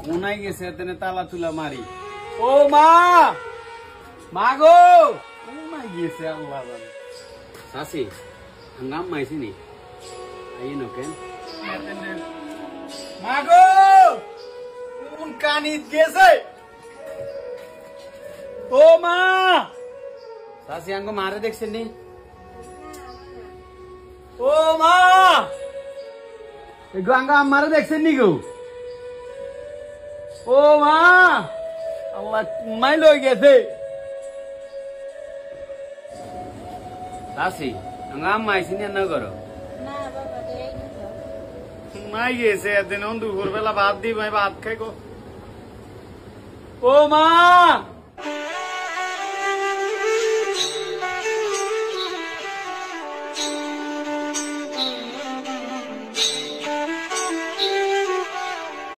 কোনায় গেছে তেনে তালা তুলা মারি। ও মা, মা গো, কোনায় গেছে আল্লাহ জানে। চাচি হাঙ্গাম মাইছি নি আই নকেন মা গো, কোন কানিত গেছে? ও মা, চাচি আঙ্গ মারে দেখছেন নি? ও মা, আঙ্গা আমারে দেখছেন নি গো? ও মা, আল্লাহ মাই লই গেছে। চাচি আঙ্গা মাইছি না করো মাই গেছে একদিন দুপুর বেলা ভাত দি ভাত খাই গো। ও মা।